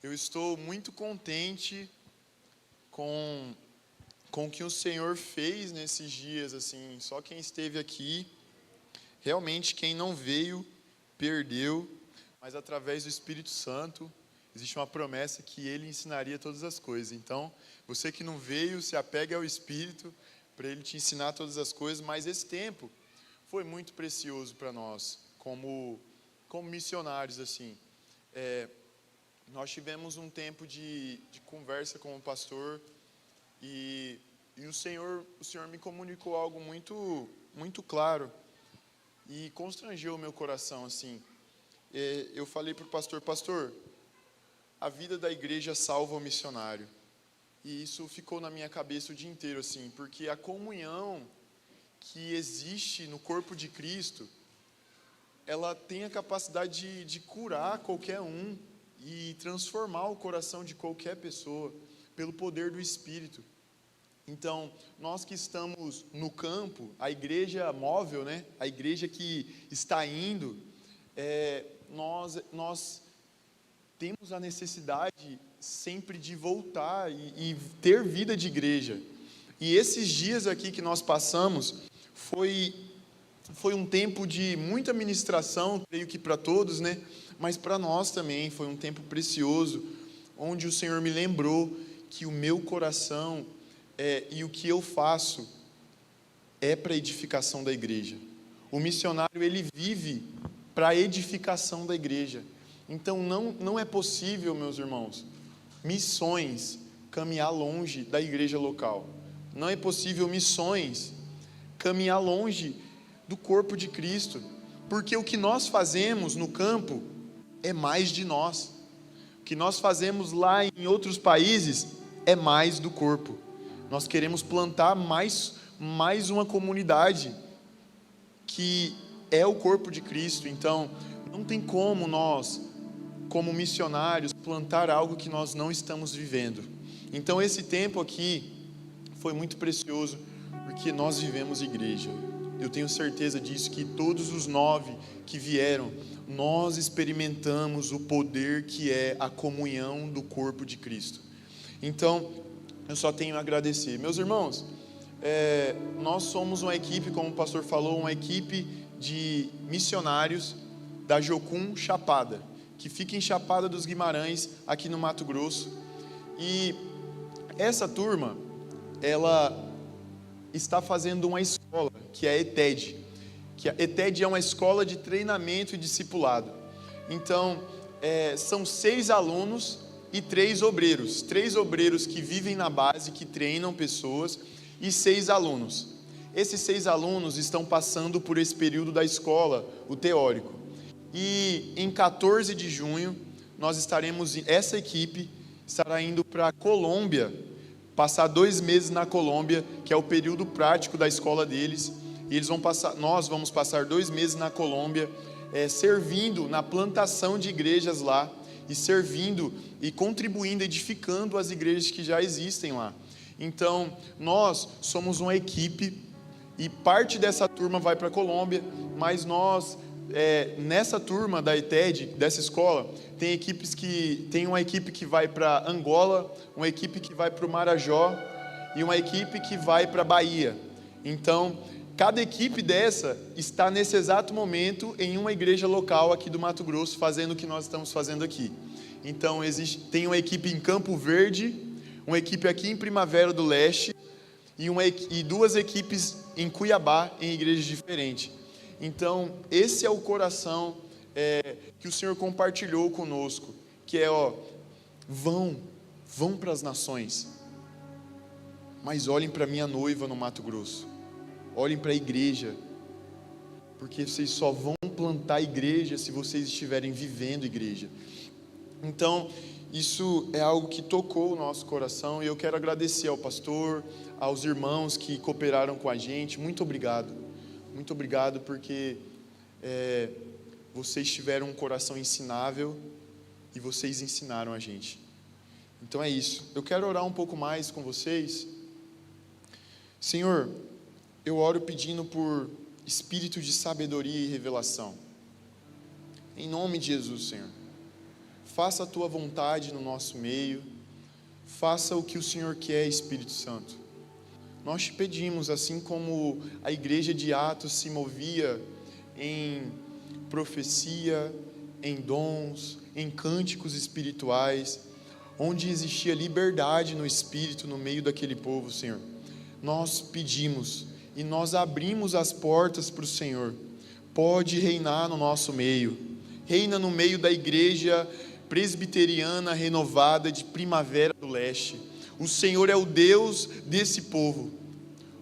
Eu estou muito contente com o que o Senhor fez nesses dias, assim, só quem esteve aqui, realmente quem não veio, perdeu, mas através do Espírito Santo, existe uma promessa que Ele ensinaria todas as coisas. Então, você que não veio, se apegue ao Espírito, para Ele te ensinar todas as coisas, mas esse tempo foi muito precioso para nós, como missionários, assim. Nós tivemos um tempo de conversa com o pastor e o Senhor me comunicou algo muito, muito claro e constrangeu o meu coração, assim. Eu falei para o pastor, a vida da igreja salva o missionário. E isso ficou na minha cabeça o dia inteiro, assim, porque a comunhão que existe no corpo de Cristo, ela tem a capacidade de curar qualquer um e transformar o coração de qualquer pessoa pelo poder do Espírito. Então, nós que estamos no campo, a igreja móvel, né? A igreja que está indo, nós temos a necessidade sempre de voltar e ter vida de igreja. E esses dias aqui que nós passamos, foi um tempo de muita ministração, creio que para todos, né? Mas para nós também foi um tempo precioso, onde o Senhor me lembrou que o meu coração e o que eu faço é para a edificação da igreja. O missionário, ele vive para a edificação da igreja. Então não é possível, meus irmãos, missões caminhar longe da igreja local. Não é possível missões caminhar longe do corpo de Cristo, porque o que nós fazemos no campo é mais de nós. O que nós fazemos lá em outros países é mais do corpo. Nós queremos plantar mais uma comunidade que é o corpo de Cristo. Então, não tem como nós, como missionários, plantar algo que nós não estamos vivendo. Então, esse tempo aqui foi muito precioso, porque nós vivemos igreja. Eu tenho certeza disso, que todos os 9 que vieram, nós experimentamos o poder que é a comunhão do corpo de Cristo. Então, eu só tenho a agradecer. Meus irmãos, nós somos uma equipe, como o pastor falou, uma equipe de missionários da Jocum Chapada, que fica em Chapada dos Guimarães, aqui no Mato Grosso. E essa turma, ela está fazendo uma escola, que é a ETED. Que a ETED é uma escola de treinamento e discipulado. Então, são 6 alunos e 3 obreiros. 3 obreiros que vivem na base, que treinam pessoas, e 6 alunos. Esses 6 alunos estão passando por esse período da escola, o teórico. E em 14 de junho, essa equipe estará indo para a Colômbia, passar 2 meses na Colômbia, que é o período prático da escola deles. E nós vamos passar 2 meses na Colômbia, servindo na plantação de igrejas lá, e servindo e contribuindo, edificando as igrejas que já existem lá. Então, nós somos uma equipe, e parte dessa turma vai para a Colômbia, mas nós, nessa turma da ETED, dessa escola, tem uma equipe que vai para Angola, uma equipe que vai para o Marajó, e uma equipe que vai para a Bahia. Então, cada equipe dessa está nesse exato momento em uma igreja local aqui do Mato Grosso, fazendo o que nós estamos fazendo aqui. Então, tem uma equipe em Campo Verde, uma equipe aqui em Primavera do Leste, e 2 equipes em Cuiabá, em igrejas diferentes. Então, esse é o coração que o Senhor compartilhou conosco, que vão para as nações, mas olhem para minha noiva no Mato Grosso, olhem para a igreja, porque vocês só vão plantar igreja se vocês estiverem vivendo igreja. Então, isso é algo que tocou o nosso coração, e eu quero agradecer ao pastor, aos irmãos que cooperaram com a gente. Muito obrigado, porque vocês tiveram um coração ensinável e vocês ensinaram a gente. Então é isso. Eu quero orar um pouco mais com vocês. Senhor, eu oro pedindo por espírito de sabedoria e revelação. Em nome de Jesus, Senhor. faça a tua vontade no nosso meio, faça o que o Senhor quer, Espírito Santo. Nós te pedimos, assim como a igreja de Atos se movia em profecia, em dons, em cânticos espirituais, onde existia liberdade no Espírito no meio daquele povo, Senhor. Nós pedimos e nós abrimos as portas para o Senhor. Pode reinar no nosso meio. Reina no meio da igreja presbiteriana renovada de Primavera do Leste. O Senhor é o Deus desse povo.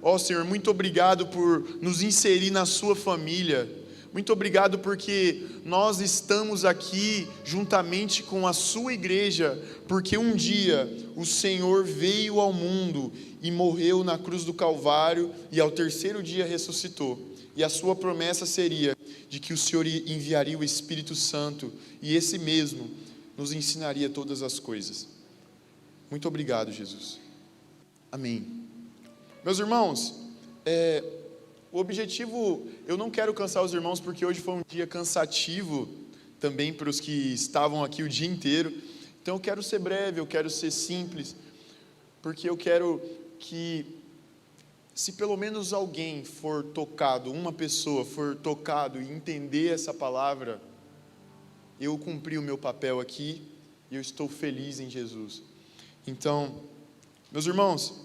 Ó Senhor, muito obrigado por nos inserir na sua família. Muito obrigado porque nós estamos aqui juntamente com a sua igreja, porque um dia o Senhor veio ao mundo e morreu na cruz do Calvário e ao terceiro dia ressuscitou. E a sua promessa seria de que o Senhor enviaria o Espírito Santo e esse mesmo nos ensinaria todas as coisas. Muito obrigado, Jesus. Amém. Meus irmãos, o objetivo, eu não quero cansar os irmãos porque hoje foi um dia cansativo também para os que estavam aqui o dia inteiro. Então eu quero ser breve, eu quero ser simples, porque eu quero que, se pelo menos alguém for tocado, uma pessoa for tocado e entender essa palavra, eu cumpri o meu papel aqui e eu estou feliz em Jesus. Então, meus irmãos,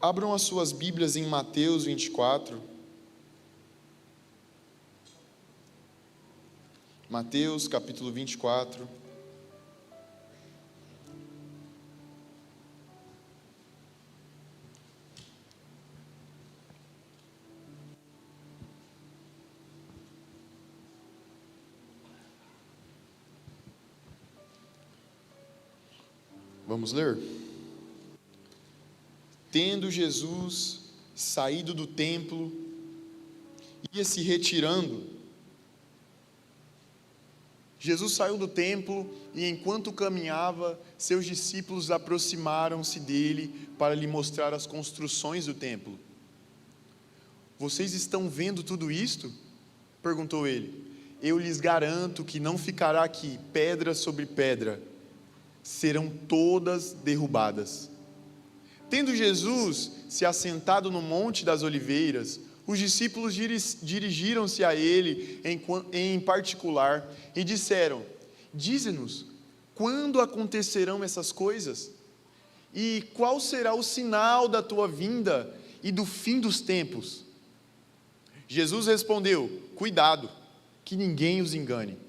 abram as suas Bíblias em Mateus 24. Mateus capítulo 24. Vamos ler? Tendo Jesus saído do templo, ia se retirando. Jesus saiu do templo e enquanto caminhava, seus discípulos aproximaram-se dele para lhe mostrar as construções do templo. Vocês estão vendo tudo isto? Perguntou ele. Eu lhes garanto que não ficará aqui pedra sobre pedra, serão todas derrubadas. Tendo Jesus se assentado no Monte das Oliveiras, os discípulos dirigiram-se a ele em particular e disseram: Dize-nos, quando acontecerão essas coisas? E qual será o sinal da tua vinda e do fim dos tempos? Jesus respondeu: Cuidado, que ninguém os engane.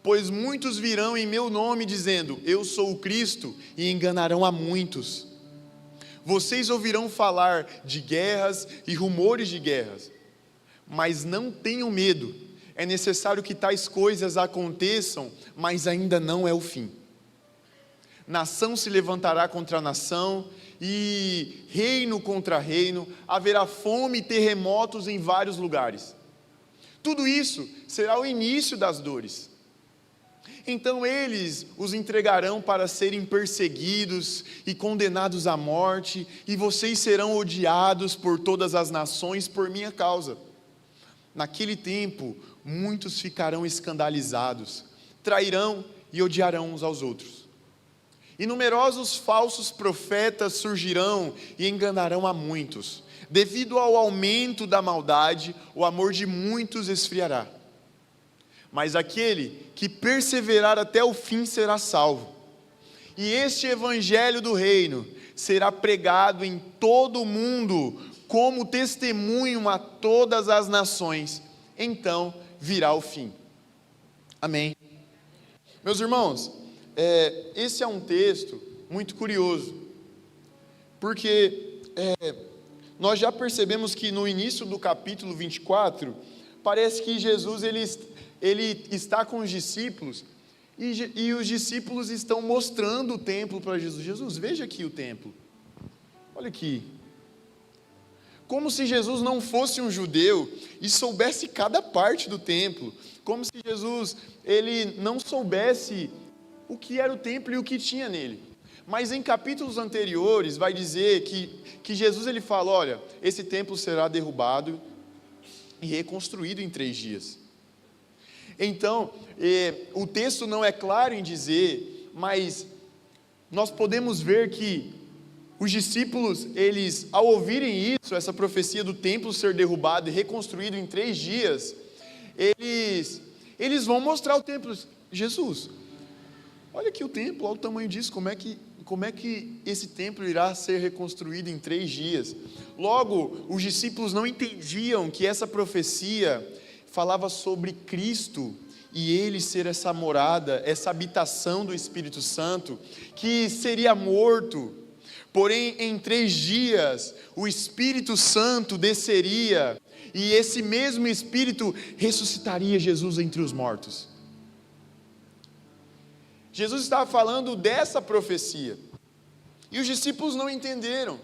Pois muitos virão em meu nome dizendo: Eu sou o Cristo, e enganarão a muitos. Vocês ouvirão falar de guerras e rumores de guerras, mas não tenham medo. É necessário que tais coisas aconteçam, mas ainda não é o fim. Nação se levantará contra nação e reino contra reino, haverá fome e terremotos em vários lugares. Tudo isso será o início das dores. Então eles os entregarão para serem perseguidos e condenados à morte, e vocês serão odiados por todas as nações por minha causa. Naquele tempo, muitos ficarão escandalizados, trairão e odiarão uns aos outros. E numerosos falsos profetas surgirão e enganarão a muitos. Devido ao aumento da maldade, o amor de muitos esfriará. Mas aquele que perseverar até o fim será salvo. E este evangelho do reino será pregado em todo o mundo, como testemunho a todas as nações. Então virá o fim. Amém. Meus irmãos, esse é um texto muito curioso, porque nós já percebemos que no início do capítulo 24, parece que Jesus ele está com os discípulos, e os discípulos estão mostrando o templo para Jesus. Jesus, veja aqui o templo, olha aqui, como se Jesus não fosse um judeu e soubesse cada parte do templo, como se Jesus ele não soubesse o que era o templo e o que tinha nele. Mas em capítulos anteriores vai dizer que Jesus ele fala: olha, esse templo será derrubado e reconstruído em 3 dias. Então, o texto não é claro em dizer, mas nós podemos ver que os discípulos, eles, ao ouvirem isso, essa profecia do templo ser derrubado e reconstruído em 3 dias, eles vão mostrar o templo. Jesus, olha aqui o templo, olha o tamanho disso, como é que esse templo irá ser reconstruído em 3 dias? Logo, os discípulos não entendiam que essa profecia falava sobre Cristo, e Ele ser essa morada, essa habitação do Espírito Santo, que seria morto, porém em 3 dias, o Espírito Santo desceria, e esse mesmo Espírito ressuscitaria Jesus entre os mortos. Jesus estava falando dessa profecia, e os discípulos não entenderam.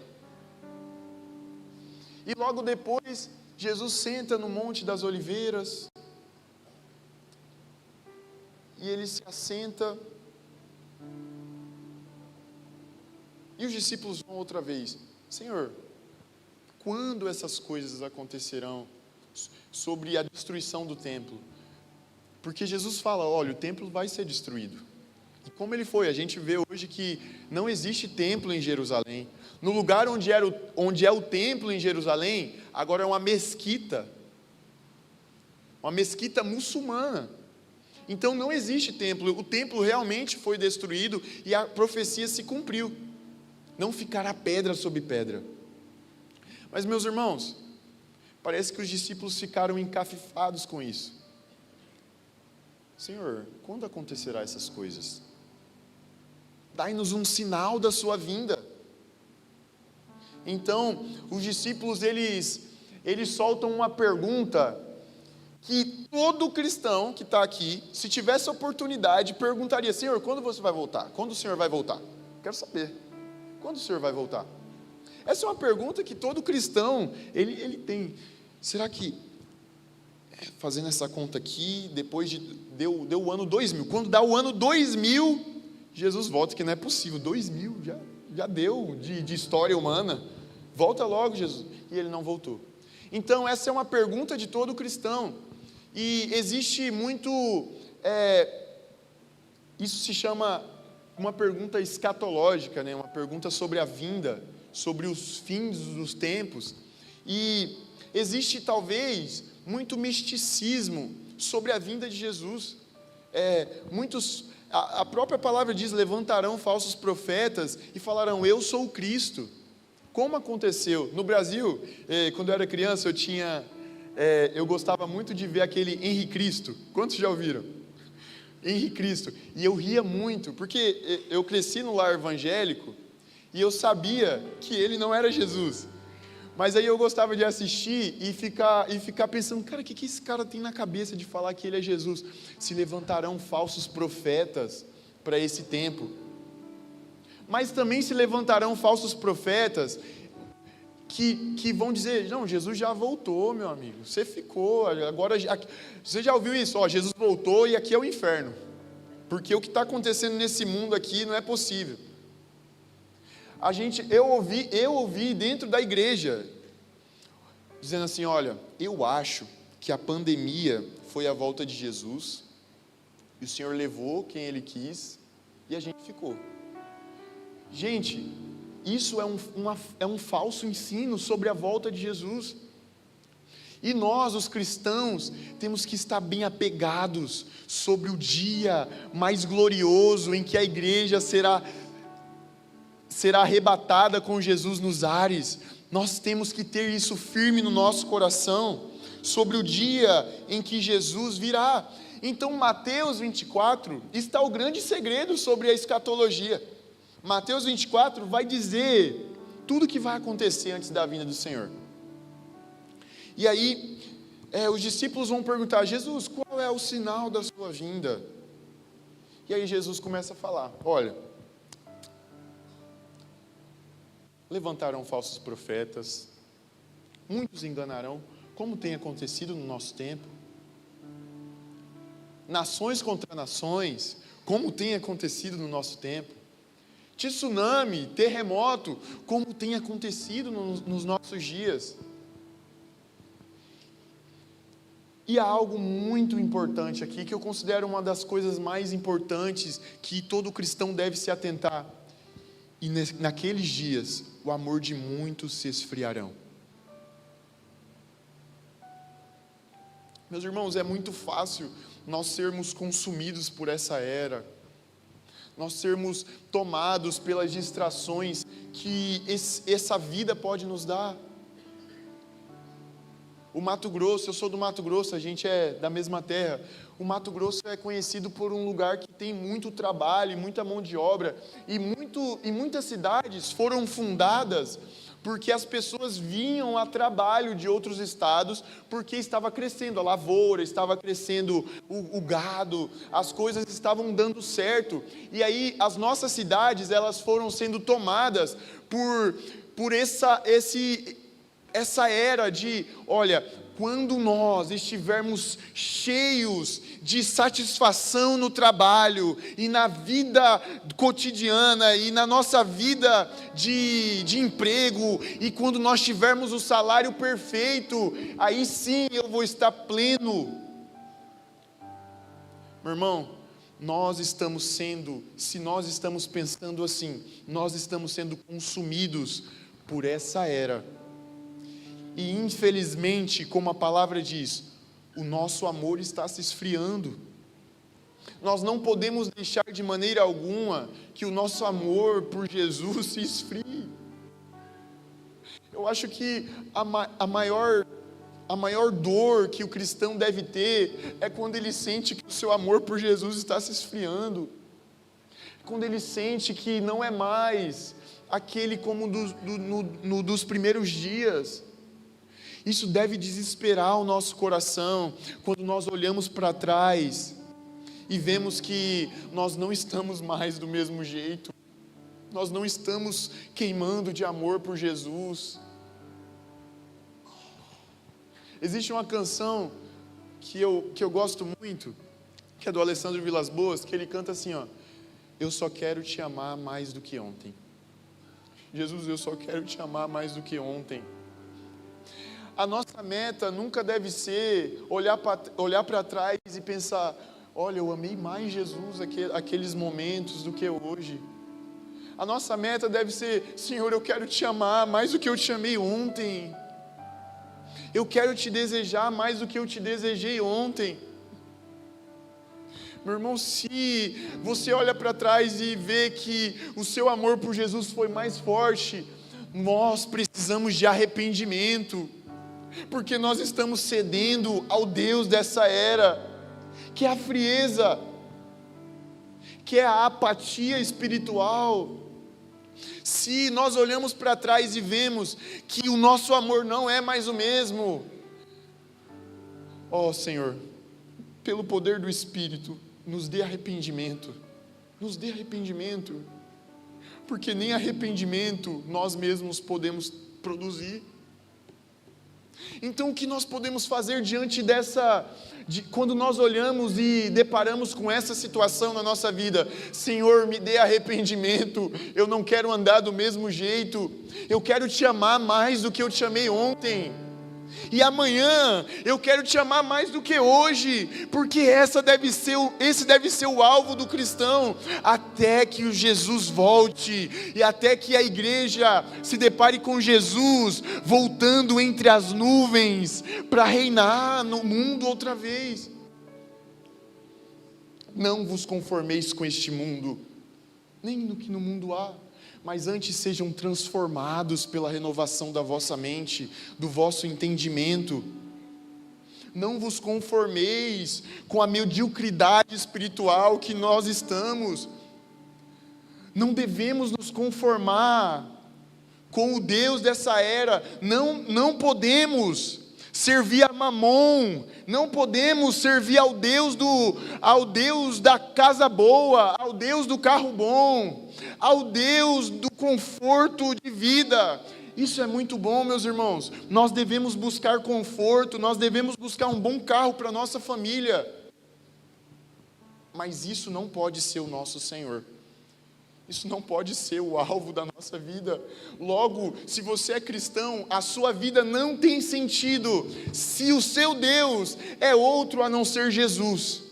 E logo depois, Jesus senta no Monte das Oliveiras, e ele se assenta, e os discípulos vão outra vez: Senhor, quando essas coisas acontecerão sobre a destruição do templo? Porque Jesus fala, olha, o templo vai ser destruído. E como ele foi? A gente vê hoje que não existe templo em Jerusalém. No lugar onde é o templo em Jerusalém, agora é uma mesquita muçulmana. Então não existe templo, o templo realmente foi destruído e a profecia se cumpriu. Não ficará pedra sobre pedra. Mas, meus irmãos, parece que os discípulos ficaram encafifados com isso. Senhor, quando acontecerá essas coisas? Dai-nos um sinal da sua vinda. Então, os discípulos, eles soltam uma pergunta que todo cristão que está aqui, se tivesse oportunidade, perguntaria: Senhor, quando você vai voltar? Quando o Senhor vai voltar? Quero saber. Quando o Senhor vai voltar? Essa é uma pergunta que todo cristão, ele tem. Será que, fazendo essa conta aqui, depois deu o ano 2000, quando dá o ano 2000, Jesus volta, que não é possível, 2000 já deu de história humana, volta logo Jesus, e ele não voltou. Então essa é uma pergunta de todo cristão, e existe muito, isso se chama uma pergunta escatológica, né? Uma pergunta sobre a vinda, sobre os fins dos tempos, e existe talvez muito misticismo sobre a vinda de Jesus. A própria palavra diz: levantarão falsos profetas e falarão, eu sou o Cristo. Como aconteceu? No Brasil, quando eu era criança, eu gostava muito de ver aquele Henrique Cristo. Quantos já ouviram? Henrique Cristo. E eu ria muito, porque eu cresci no lar evangélico, e eu sabia que ele não era Jesus. Mas aí eu gostava de assistir e ficar pensando, cara, o que esse cara tem na cabeça de falar que ele é Jesus? Se levantarão falsos profetas para esse tempo. Mas também se levantarão falsos profetas que vão dizer, não, Jesus já voltou, meu amigo, você ficou, agora, você já ouviu isso? Jesus voltou e aqui é o inferno, porque o que está acontecendo nesse mundo aqui não é possível. Eu ouvi dentro da igreja, dizendo assim, olha, eu acho que a pandemia foi a volta de Jesus, e o Senhor levou quem Ele quis, e a gente ficou. Gente, isso é um falso ensino sobre a volta de Jesus. E nós, os cristãos, temos que estar bem apegados sobre o dia mais glorioso em que a igreja será arrebatada com Jesus nos ares. Nós temos que ter isso firme no nosso coração, sobre o dia em que Jesus virá. Então, Mateus 24 está o grande segredo sobre a escatologia. Mateus 24 vai dizer tudo o que vai acontecer antes da vinda do Senhor. E aí, os discípulos vão perguntar, Jesus, qual é o sinal da sua vinda? E aí Jesus começa a falar, olha, levantarão falsos profetas, muitos enganarão, como tem acontecido no nosso tempo. Nações contra nações, como tem acontecido no nosso tempo. Tsunami, terremoto, como tem acontecido nos nossos dias. E há algo muito importante aqui, que eu considero uma das coisas mais importantes que todo cristão deve se atentar. E naqueles dias, o amor de muitos se esfriarão. Meus irmãos, é muito fácil nós sermos consumidos por essa era, nós sermos tomados pelas distrações que essa vida pode nos dar. O Mato Grosso, eu sou do Mato Grosso, a gente é da mesma terra. O Mato Grosso é conhecido por um lugar que tem muito trabalho, muita mão de obra, e muitas cidades foram fundadas porque as pessoas vinham a trabalho de outros estados, porque estava crescendo a lavoura, estava crescendo o gado, as coisas estavam dando certo, e aí as nossas cidades, elas foram sendo tomadas por essa era de, olha, quando nós estivermos cheios de satisfação no trabalho e na vida cotidiana e na nossa vida de emprego, e quando nós tivermos o salário perfeito, aí sim eu vou estar pleno. Meu irmão, se nós estamos pensando assim, nós estamos sendo consumidos por essa era. E infelizmente, como a palavra diz, o nosso amor está se esfriando. Nós não podemos deixar de maneira alguma que o nosso amor por Jesus se esfrie. Eu acho que a maior dor que o cristão deve ter é quando ele sente que o seu amor por Jesus está se esfriando. Quando ele sente que não é mais aquele como dos primeiros dias. Isso deve desesperar o nosso coração, quando nós olhamos para trás e vemos que nós não estamos mais do mesmo jeito, nós não estamos queimando de amor por Jesus. Existe uma canção que eu gosto muito, que é do Alessandro Vilas Boas, que ele canta assim, ó: eu só quero te amar mais do que ontem. Jesus, eu só quero te amar mais do que ontem. A nossa meta nunca deve ser olhar para trás e pensar, olha, eu amei mais Jesus aqueles momentos do que hoje. A nossa meta deve ser, Senhor, eu quero te amar mais do que eu te amei ontem. Eu quero te desejar mais do que eu te desejei ontem. Meu irmão, se você olha para trás e vê que o seu amor por Jesus foi mais forte, nós precisamos de arrependimento, porque nós estamos cedendo ao Deus dessa era, que é a frieza, que é a apatia espiritual. Se nós olhamos para trás e vemos que o nosso amor não é mais o mesmo, ó Senhor, pelo poder do Espírito, nos dê arrependimento, porque nem arrependimento nós mesmos podemos produzir. Então o que nós podemos fazer diante quando nós olhamos e deparamos com essa situação na nossa vida? Senhor, me dê arrependimento, eu não quero andar do mesmo jeito, eu quero te amar mais do que eu te amei ontem, e amanhã eu quero te amar mais do que hoje, porque esse deve ser o alvo do cristão, até que o Jesus volte, e até que a igreja se depare com Jesus, voltando entre as nuvens, para reinar no mundo outra vez. Não vos conformeis com este mundo, nem no que no mundo há, mas antes sejam transformados pela renovação da vossa mente, do vosso entendimento. Não vos conformeis com a mediocridade espiritual que nós estamos. Não devemos nos conformar com o Deus dessa era. Não podemos servir a Mamon, não podemos servir ao Deus da casa boa, ao Deus do carro bom, ao Deus do conforto de vida. Isso é muito bom, meus irmãos. Nós devemos buscar conforto, nós devemos buscar um bom carro para a nossa família, mas isso não pode ser o nosso Senhor. Isso não pode ser o alvo da nossa vida. Logo, se você é cristão, a sua vida não tem sentido se o seu Deus é outro a não ser Jesus.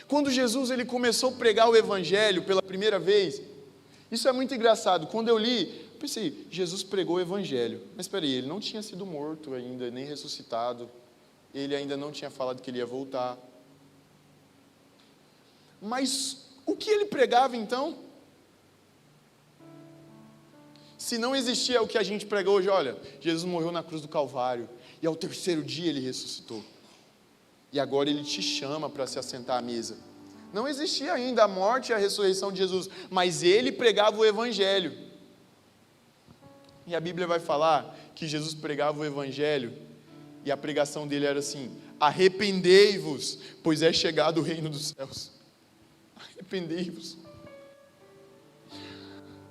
Quando Jesus ele começou a pregar o Evangelho pela primeira vez, isso é muito engraçado. Quando eu li, eu pensei, Jesus pregou o Evangelho. Mas espera aí, ele não tinha sido morto ainda, nem ressuscitado. Ele ainda não tinha falado que ele ia voltar. Mas o que ele pregava então? Se não existia o que a gente prega hoje, olha, Jesus morreu na cruz do Calvário, e ao terceiro dia ele ressuscitou. E agora ele te chama para se assentar à mesa. Não existia ainda a morte e a ressurreição de Jesus, mas ele pregava o Evangelho. E a Bíblia vai falar que Jesus pregava o Evangelho, e a pregação dele era assim: arrependei-vos, pois é chegado o reino dos céus. Arrependei-vos.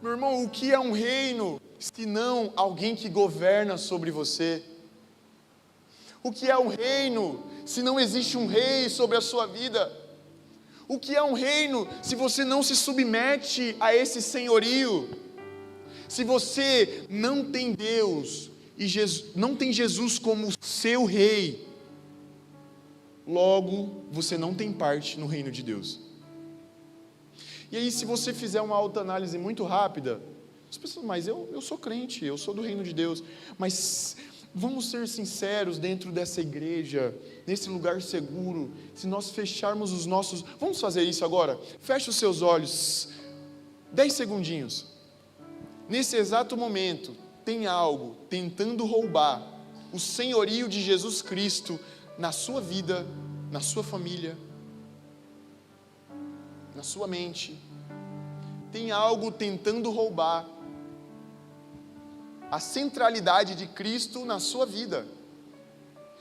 Meu irmão, o que é um reino, se não alguém que governa sobre você? O que é um reino, se não existe um rei sobre a sua vida? O que é um reino, se você não se submete a esse senhorio? Se você não tem Deus, e não tem Jesus como seu rei, logo, você não tem parte no reino de Deus. E aí, se você fizer uma autoanálise muito rápida, as pessoas, mas eu sou crente, eu sou do reino de Deus, mas vamos ser sinceros dentro dessa igreja, nesse lugar seguro, se nós fecharmos os nossos, vamos fazer isso agora? Feche os seus olhos, 10 segundinhos. Nesse exato momento, tem algo tentando roubar o senhorio de Jesus Cristo na sua vida, na sua família, na sua mente. Tem algo tentando roubar a centralidade de Cristo na sua vida.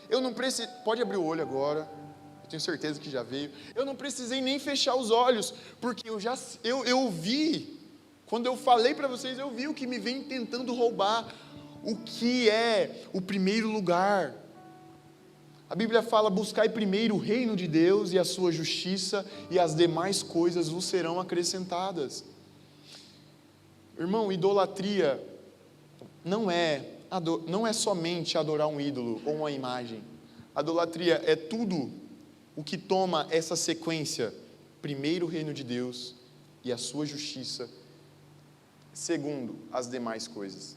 Eu não preciso, pode abrir o olho agora, eu tenho certeza que já veio. Eu não precisei nem fechar os olhos, porque eu vi, quando eu falei para vocês, eu vi o que me vem tentando roubar, o que é o primeiro lugar. A Bíblia fala: buscai primeiro o reino de Deus e a sua justiça, e as demais coisas vos serão acrescentadas. Irmão, idolatria não é somente adorar um ídolo ou uma imagem. A idolatria é tudo o que toma essa sequência: primeiro o reino de Deus e a sua justiça, segundo as demais coisas.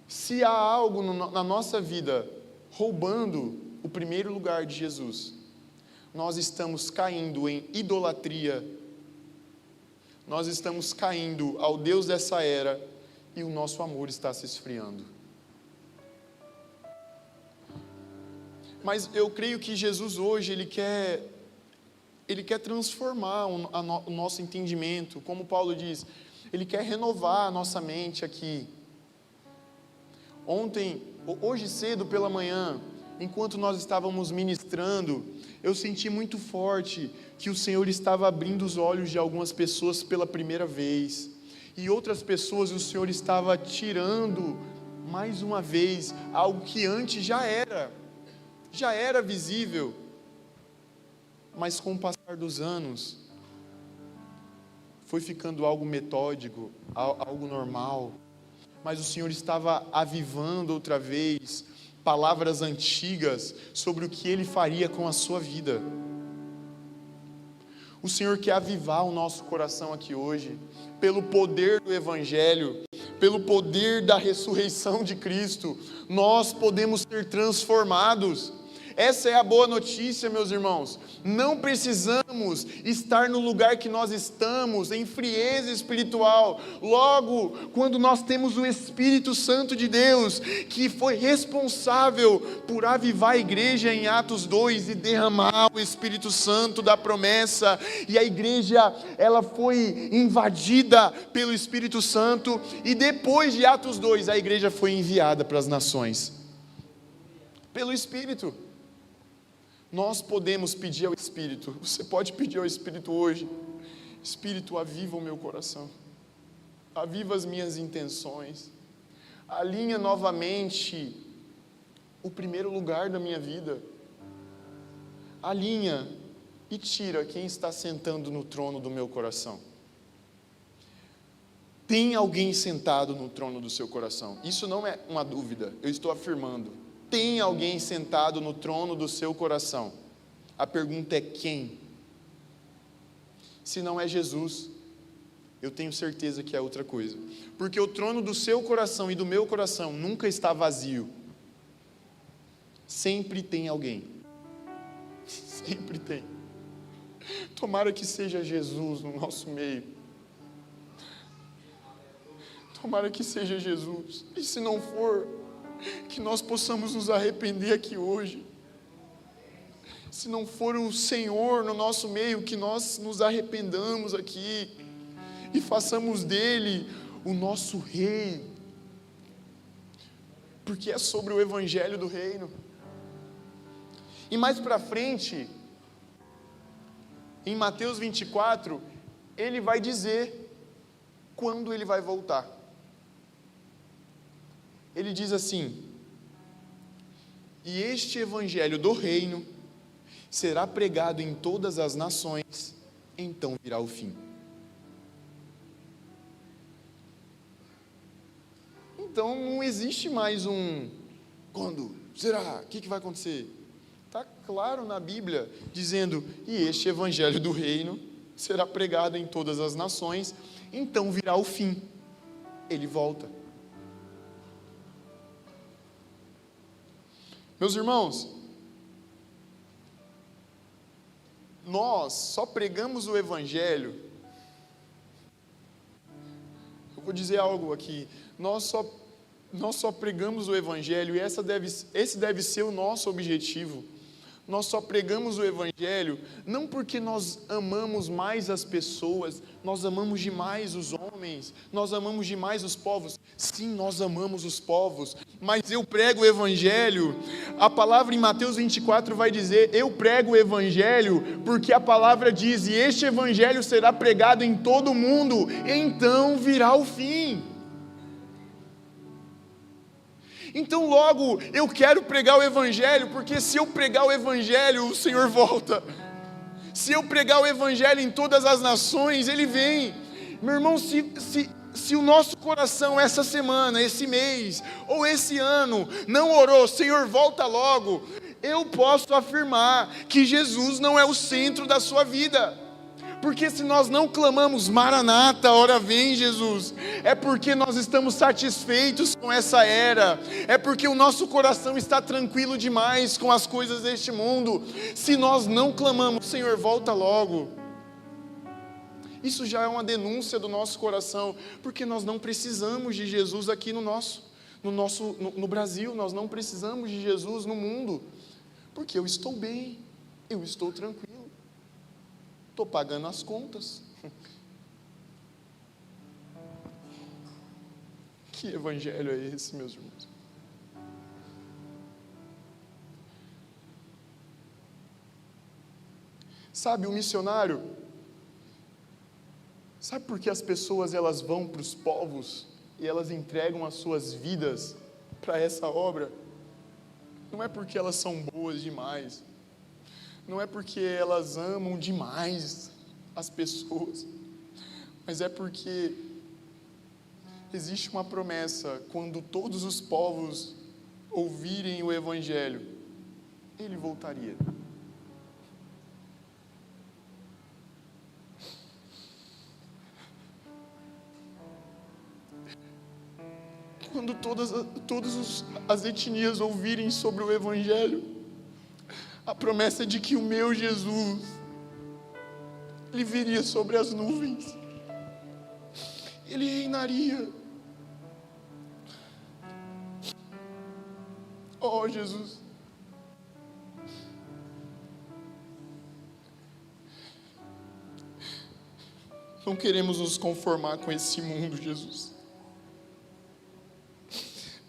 Se há algo na nossa vida roubando o primeiro lugar de Jesus, nós estamos caindo em idolatria, nós estamos caindo ao Deus dessa era, e o nosso amor está se esfriando. Mas eu creio que Jesus hoje, Ele quer transformar o nosso entendimento, como Paulo diz, Ele quer renovar a nossa mente aqui. Hoje cedo pela manhã, enquanto nós estávamos ministrando, eu senti muito forte que o Senhor estava abrindo os olhos de algumas pessoas pela primeira vez, e outras pessoas o Senhor estava tirando mais uma vez algo que antes já era visível, mas com o passar dos anos foi ficando algo metódico, algo normal. Mas o Senhor estava avivando outra vez palavras antigas sobre o que Ele faria com a sua vida. O Senhor quer avivar o nosso coração aqui hoje, pelo poder do Evangelho, pelo poder da ressurreição de Cristo, nós podemos ser transformados. Essa é a boa notícia, meus irmãos. Não precisamos estar no lugar que nós estamos, em frieza espiritual. Logo, quando nós temos o Espírito Santo de Deus, que foi responsável por avivar a igreja em Atos 2 e derramar o Espírito Santo da promessa, e a igreja, ela foi invadida pelo Espírito Santo, e depois de Atos 2, a igreja foi enviada para as nações, pelo Espírito. Nós podemos pedir ao Espírito, você pode pedir ao Espírito hoje: Espírito, aviva o meu coração, aviva as minhas intenções, alinha novamente o primeiro lugar da minha vida. alinha e tira quem está sentando no trono do meu coração. Tem alguém sentado no trono do seu coração. Isso não é uma dúvida, eu estou afirmando. Tem alguém sentado no trono do seu coração. A pergunta é quem? Se não é Jesus, eu tenho certeza que é outra coisa. Porque o trono do seu coração e do meu coração nunca está vazio. Sempre tem alguém. Sempre tem. Tomara que seja Jesus no nosso meio. Tomara que seja Jesus. E se não for, que nós possamos nos arrepender aqui hoje. Se não for o Senhor no nosso meio, que nós nos arrependamos aqui e façamos dele o nosso rei. Porque é sobre o evangelho do reino. E mais para frente, em Mateus 24, ele vai dizer quando ele vai voltar. Ele diz assim: e este evangelho do reino será pregado em todas as nações, então virá o fim. Então não existe mais quando? Será? O que vai acontecer? Está claro na Bíblia, dizendo, e este evangelho do reino será pregado em todas as nações, então virá o fim. Ele volta. Meus irmãos, nós só pregamos o evangelho. Eu vou dizer algo aqui. Nós só pregamos o evangelho e esse deve ser o nosso objetivo. Nós só pregamos o evangelho não porque nós amamos mais as pessoas, nós amamos demais os homens, nós amamos demais os povos. Sim, nós amamos os povos, mas eu prego o evangelho. A palavra em Mateus 24 vai dizer, eu prego o evangelho porque a palavra diz, e este evangelho será pregado em todo o mundo, então virá o fim. Então logo, eu quero pregar o evangelho, porque se eu pregar o evangelho, o Senhor volta. Se eu pregar o evangelho em todas as nações, Ele vem. Meu irmão, se o nosso coração essa semana, esse mês, ou esse ano, não orou, Senhor, volta logo, eu posso afirmar que Jesus não é o centro da sua vida. Porque se nós não clamamos, Maranata, ora vem Jesus, é porque nós estamos satisfeitos com essa era, é porque o nosso coração está tranquilo demais com as coisas deste mundo. Se nós não clamamos, Senhor, volta logo, isso já é uma denúncia do nosso coração, porque nós não precisamos de Jesus aqui no Brasil, nós não precisamos de Jesus no mundo, porque eu estou bem, eu estou tranquilo. Estou pagando as contas. Que evangelho é esse, meus irmãos? Sabe, o missionário, sabe por que as pessoas elas vão para os povos e elas entregam as suas vidas para essa obra? Não é porque elas são boas demais. Não é porque elas amam demais as pessoas, mas é porque existe uma promessa, quando todos os povos ouvirem o evangelho, Ele voltaria. Quando todas as etnias ouvirem sobre o evangelho, a promessa de que o meu Jesus, Ele viria sobre as nuvens, Ele reinaria. Oh, Jesus, não queremos nos conformar com esse mundo, Jesus.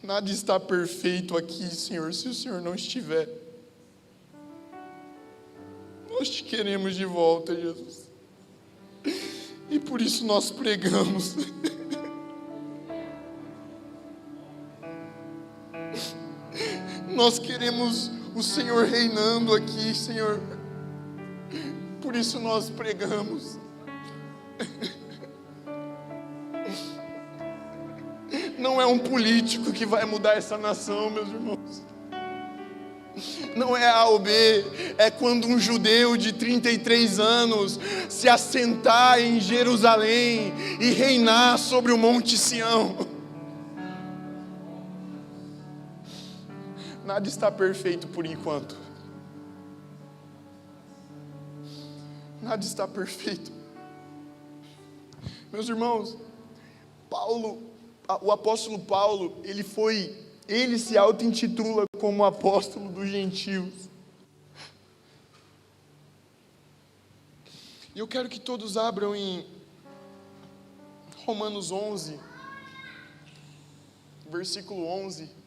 Nada está perfeito aqui, Senhor, se o Senhor não estiver. Nós te queremos de volta, Jesus. E por isso nós pregamos. Nós queremos o Senhor reinando aqui, Senhor. Por isso nós pregamos. Não é um político que vai mudar essa nação, meus irmãos. Não é A ou B, é quando um judeu de 33 anos se assentar em Jerusalém e reinar sobre o Monte Sião. Nada está perfeito por enquanto. Nada está perfeito. Meus irmãos, o apóstolo Paulo, ele se auto-intitula como apóstolo dos gentios. E eu quero que todos abram em Romanos 11, versículo 11.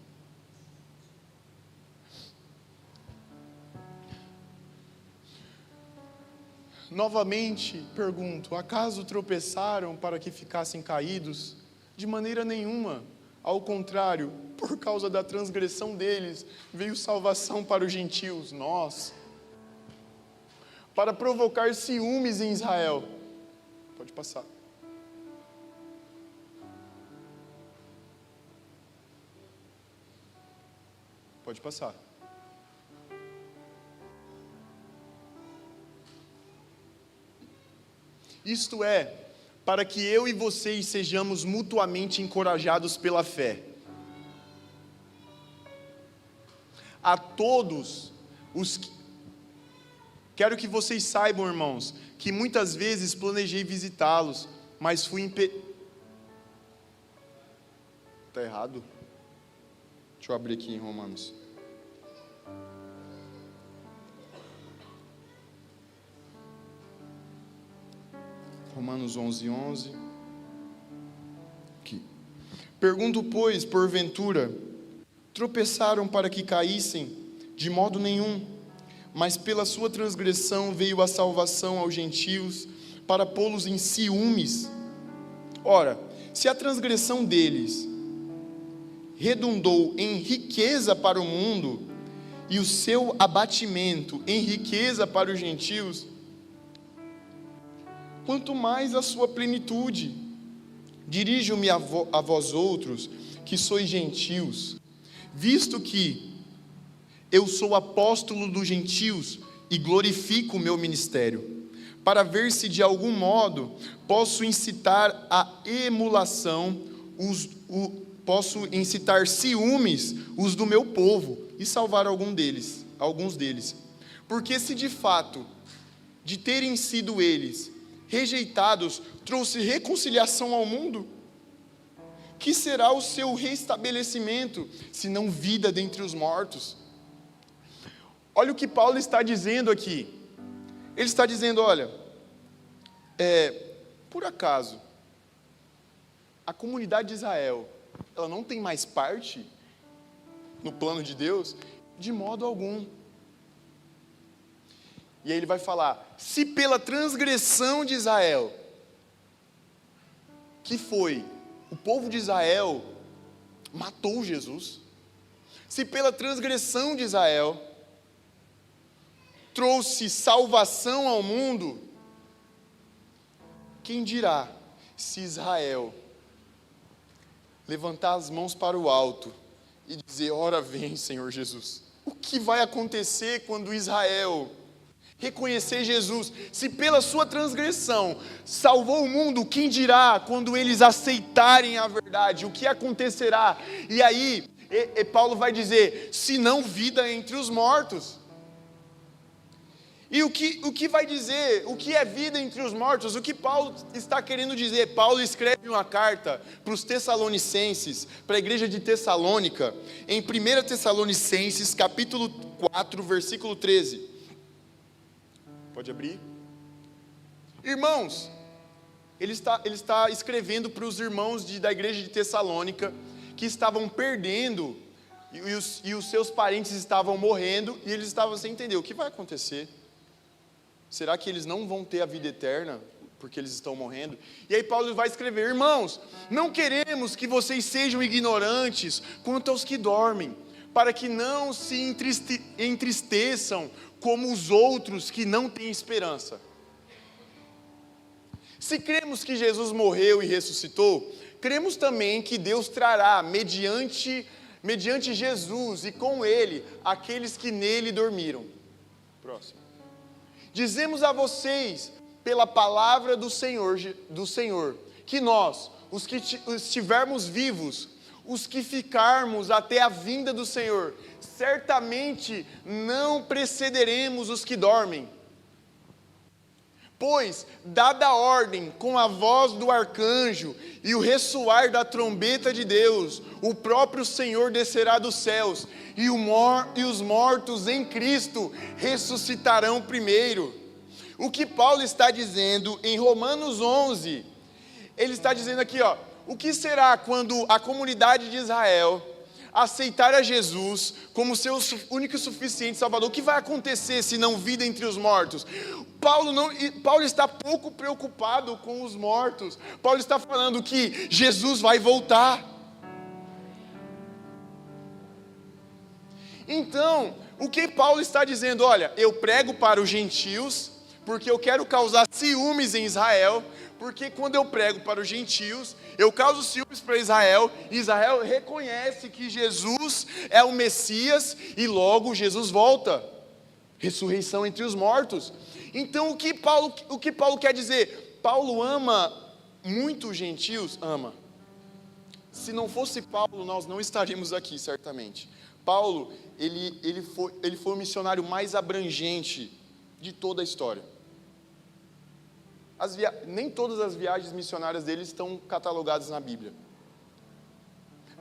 Novamente pergunto: acaso tropeçaram para que ficassem caídos? De maneira nenhuma. Ao contrário, por causa da transgressão deles, veio salvação para os gentios, nós, para provocar ciúmes em Israel. Pode passar. Pode passar. Isto é, para que eu e vocês sejamos mutuamente encorajados pela fé. A todos os que... Quero que vocês saibam, irmãos, que muitas vezes planejei visitá-los, mas fui Está errado? Deixa eu abrir aqui em Romanos. Romanos 11. Aqui. Pergunto, pois, porventura, tropeçaram para que caíssem? De modo nenhum, mas pela sua transgressão veio a salvação aos gentios, para pô-los em ciúmes. Ora, se a transgressão deles redundou em riqueza para o mundo, e o seu abatimento em riqueza para os gentios, quanto mais a sua plenitude. Dirijo-me a vós outros, que sois gentios, visto que eu sou apóstolo dos gentios e glorifico o meu ministério, para ver se de algum modo posso incitar a emulação, posso incitar ciúmes os do meu povo e salvar alguns deles. Porque se de fato, de terem sido eles rejeitados, trouxe reconciliação ao mundo, que será o seu restabelecimento, se não vida dentre os mortos? Olha o que Paulo está dizendo aqui. Ele está dizendo, olha, por acaso, a comunidade de Israel, ela não tem mais parte no plano de Deus? De modo algum. E aí ele vai falar, se pela transgressão de Israel, que foi, o povo de Israel matou Jesus, se pela transgressão de Israel trouxe salvação ao mundo, quem dirá se Israel levantar as mãos para o alto e dizer, ora vem, Senhor Jesus? O que vai acontecer quando Israel reconhecer Jesus? Se pela sua transgressão salvou o mundo, quem dirá quando eles aceitarem a verdade? O que acontecerá? E aí, Paulo vai dizer, se não vida entre os mortos. E o que vai dizer, o que é vida entre os mortos? O que Paulo está querendo dizer? Paulo escreve uma carta para os Tessalonicenses, para a igreja de Tessalônica, em 1 Tessalonicenses, capítulo 4, versículo 13. Pode abrir? Irmãos, ele está escrevendo para os irmãos da igreja de Tessalônica, que estavam perdendo, e os seus parentes estavam morrendo, e eles estavam sem entender, o que vai acontecer? Será que eles não vão ter a vida eterna, porque eles estão morrendo? E aí Paulo vai escrever, irmãos, não queremos que vocês sejam ignorantes quanto aos que dormem, para que não se entristeçam como os outros que não têm esperança. Se cremos que Jesus morreu e ressuscitou, cremos também que Deus trará, mediante Jesus e com Ele, aqueles que nele dormiram. Próximo. Dizemos a vocês, pela palavra do Senhor, que nós, os que estivermos vivos, os que ficarmos até a vinda do Senhor, certamente não precederemos os que dormem. Pois, dada a ordem com a voz do arcanjo e o ressoar da trombeta de Deus, o próprio Senhor descerá dos céus, e os mortos em Cristo ressuscitarão primeiro. O que Paulo está dizendo em Romanos 11, ele está dizendo aqui, o que será quando a comunidade de Israel aceitar a Jesus como seu único e suficiente Salvador? O que vai acontecer se não vida entre os mortos? Paulo está pouco preocupado com os mortos. Paulo está falando que Jesus vai voltar. Então, o que Paulo está dizendo? Olha, eu prego para os gentios, porque eu quero causar ciúmes em Israel, porque quando eu prego para os gentios, eu causo ciúmes para Israel, e Israel reconhece que Jesus é o Messias, e logo Jesus volta. Ressurreição entre os mortos. Então o que Paulo quer dizer? Paulo ama muito os gentios? Ama. Se não fosse Paulo, nós não estaríamos aqui, certamente. Paulo, ele foi o missionário mais abrangente de toda a história. Nem todas as viagens missionárias dele estão catalogadas na Bíblia.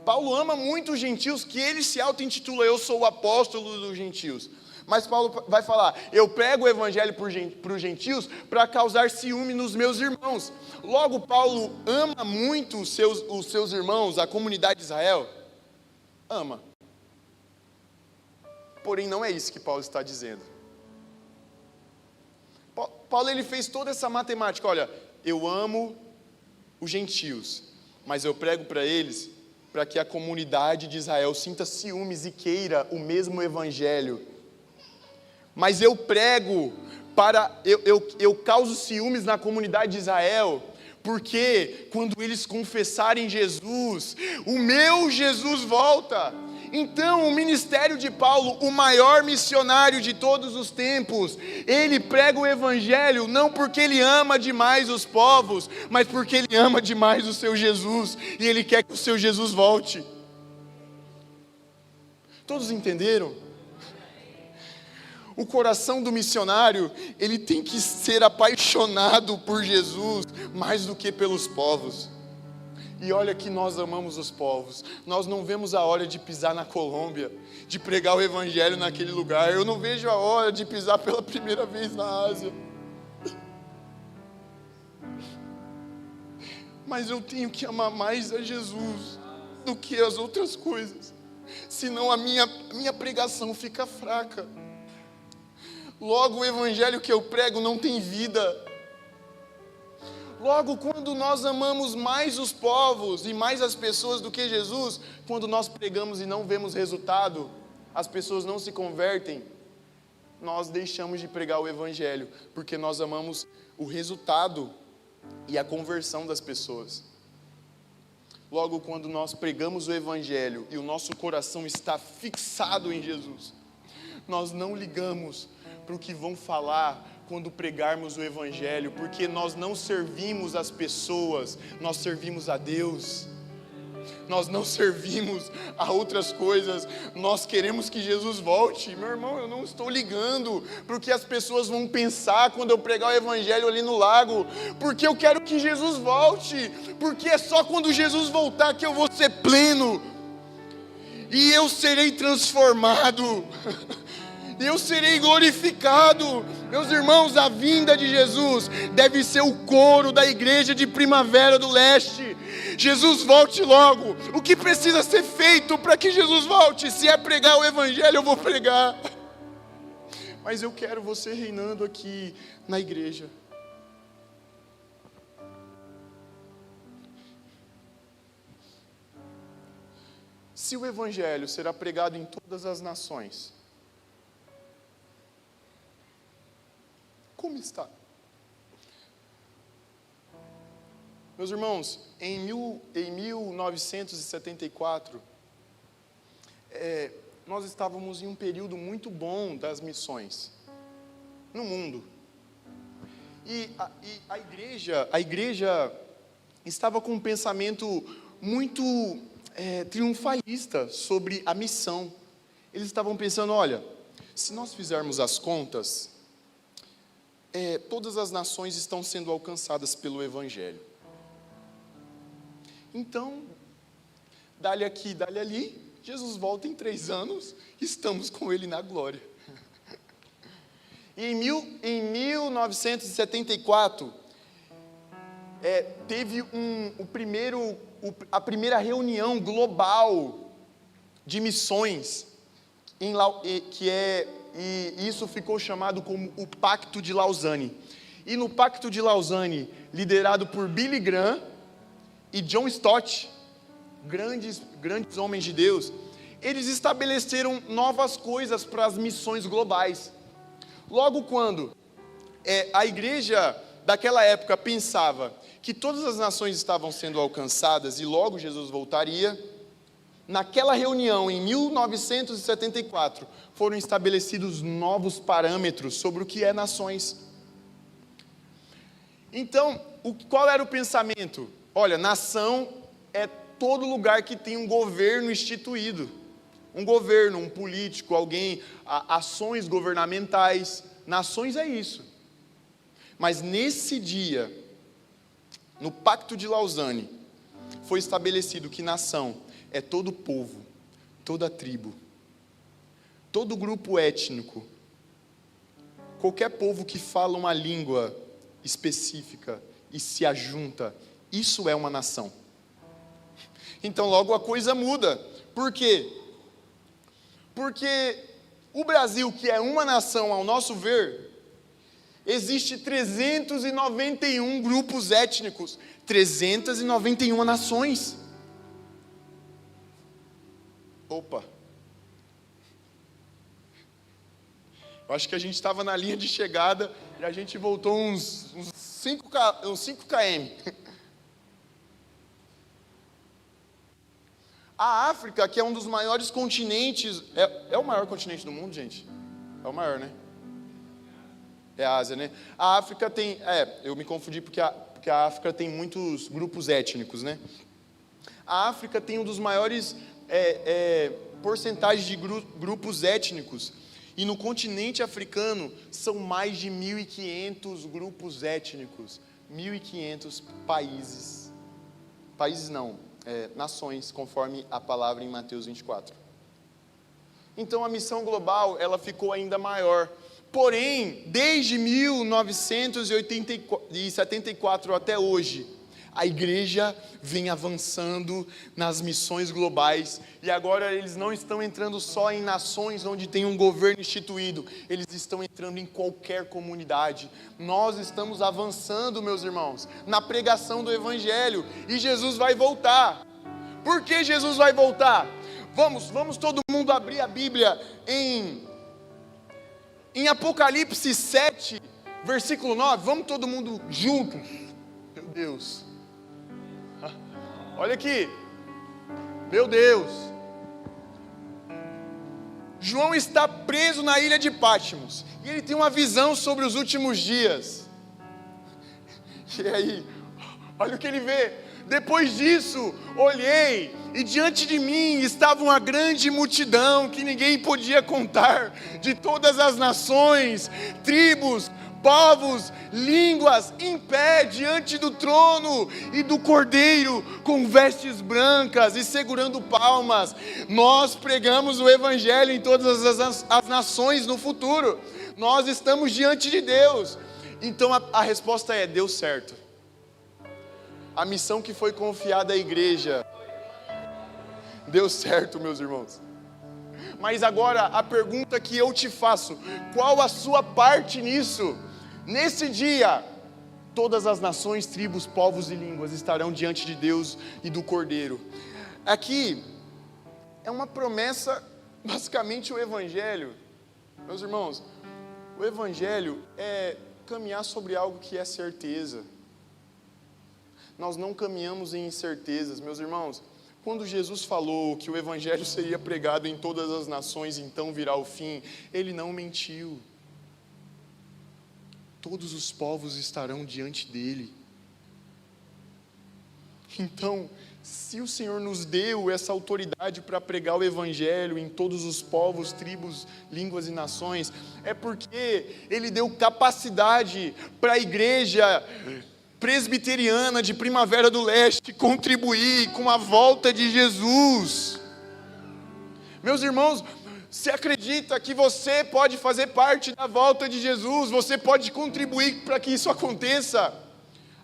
Paulo ama muito os gentios, que ele se auto-intitula, eu sou o apóstolo dos gentios. Mas Paulo vai falar, eu prego o evangelho para os gentios para causar ciúme nos meus irmãos. Logo, Paulo ama muito os seus irmãos, a comunidade de Israel? Ama. Porém, não é isso que Paulo está dizendo. Paulo, ele fez toda essa matemática. Olha, eu amo os gentios, mas eu prego para eles para que a comunidade de Israel sinta ciúmes e queira o mesmo evangelho. Mas eu prego eu causo ciúmes na comunidade de Israel, porque quando eles confessarem Jesus, o meu Jesus volta. Então o ministério de Paulo, o maior missionário de todos os tempos, ele prega o evangelho não porque ele ama demais os povos, mas porque ele ama demais o seu Jesus, e ele quer que o seu Jesus volte. Todos entenderam? O coração do missionário, ele tem que ser apaixonado por Jesus, mais do que pelos povos. E olha que nós amamos os povos. Nós não vemos a hora de pisar na Colômbia, de pregar o evangelho naquele lugar. Eu não vejo a hora de pisar pela primeira vez na Ásia. Mas eu tenho que amar mais a Jesus do que as outras coisas. Senão a minha pregação fica fraca. Logo, o evangelho que eu prego não tem vida. Logo, quando nós amamos mais os povos e mais as pessoas do que Jesus, quando nós pregamos e não vemos resultado, as pessoas não se convertem, nós deixamos de pregar o evangelho, porque nós amamos o resultado e a conversão das pessoas. Logo, quando nós pregamos o evangelho e o nosso coração está fixado em Jesus, nós não ligamos para o que vão falar quando pregarmos o evangelho, porque nós não servimos as pessoas, nós servimos a Deus. Nós não servimos a outras coisas, nós queremos que Jesus volte. Meu irmão, eu não estou ligando para o que as pessoas vão pensar quando eu pregar o evangelho ali no lago, porque eu quero que Jesus volte, porque é só quando Jesus voltar que eu vou ser pleno, e eu serei transformado, eu serei glorificado. Meus irmãos, a vinda de Jesus deve ser o coro da igreja de Primavera do Leste. Jesus volte logo. O que precisa ser feito para que Jesus volte? Se é pregar o evangelho, eu vou pregar. Mas eu quero você reinando aqui na igreja. se o evangelho será pregado em todas as nações, como está? Meus irmãos, em 1974, nós estávamos em um período muito bom das missões no mundo. E a igreja estava com um pensamento muito triunfalista sobre a missão. Eles estavam pensando, olha, se nós fizermos as contas, todas as nações estão sendo alcançadas pelo evangelho. Então, dali aqui, dali ali, Jesus volta em 3 anos, estamos com Ele na glória. E em 1974, teve a primeira reunião global de missões, e isso ficou chamado como o Pacto de Lausanne. E no Pacto de Lausanne, liderado por Billy Graham e John Stott, grandes homens de Deus, eles estabeleceram novas coisas para as missões globais. Logo quando a igreja daquela época pensava que todas as nações estavam sendo alcançadas e logo Jesus voltaria, naquela reunião em 1974 foram estabelecidos novos parâmetros sobre o que é nações. Então, qual era o pensamento? Olha, nação é todo lugar que tem um governo instituído. Um governo, um político, alguém, ações governamentais. Nações é isso. Mas nesse dia, no Pacto de Lausanne, foi estabelecido que nação é todo povo, toda tribo, todo grupo étnico, qualquer povo que fala uma língua específica e se ajunta, isso é uma nação. Então logo a coisa muda. Por quê? Porque o Brasil, que é uma nação ao nosso ver, existe 391 grupos étnicos, 391 nações. Opa! Eu acho que a gente estava na linha de chegada e a gente voltou uns 5 km. A África, que é um dos maiores continentes, é o maior continente do mundo, gente? É o maior, né? É a Ásia, né? A África tem, eu me confundi porque a África tem muitos grupos étnicos, né? A África tem um dos maiores porcentagens de grupos étnicos. E no continente africano são mais de 1.500 grupos étnicos, 1.500 países. Países não, nações, conforme a palavra em Mateus 24. Então a missão global, ela ficou ainda maior. Porém, desde 1974 até hoje, a igreja vem avançando nas missões globais, e agora eles não estão entrando só em nações onde tem um governo instituído, eles estão entrando em qualquer comunidade. Nós estamos avançando, meus irmãos, na pregação do evangelho, e Jesus vai voltar. Por que Jesus vai voltar? Vamos todo mundo abrir a Bíblia em Apocalipse 7, versículo 9, vamos todo mundo juntos. Meu Deus. Olha aqui, meu Deus, João está preso na ilha de Patmos, e ele tem uma visão sobre os últimos dias, e aí, olha o que ele vê: depois disso, olhei, e diante de mim estava uma grande multidão, que ninguém podia contar, de todas as nações, tribos, povos, línguas, em pé diante do trono e do Cordeiro, com vestes brancas e segurando palmas. Nós pregamos o evangelho em todas as nações no futuro. Nós estamos diante de Deus. Então a resposta é: deu certo. A missão que foi confiada à igreja deu certo, meus irmãos. Mas agora a pergunta que eu te faço: qual a sua parte nisso? Nesse dia, todas as nações, tribos, povos e línguas estarão diante de Deus e do Cordeiro. Aqui, é uma promessa, basicamente o Evangelho. Meus irmãos, o Evangelho é caminhar sobre algo que é certeza. Nós não caminhamos em incertezas, meus irmãos. Quando Jesus falou que o Evangelho seria pregado em todas as nações, então virá o fim, Ele não mentiu. Todos os povos estarão diante dEle. Então, se o Senhor nos deu essa autoridade para pregar o Evangelho em todos os povos, tribos, línguas e nações, é porque Ele deu capacidade para a igreja presbiteriana de Primavera do Leste contribuir com a volta de Jesus. Meus irmãos, você acredita que você pode fazer parte da volta de Jesus? Você pode contribuir para que isso aconteça?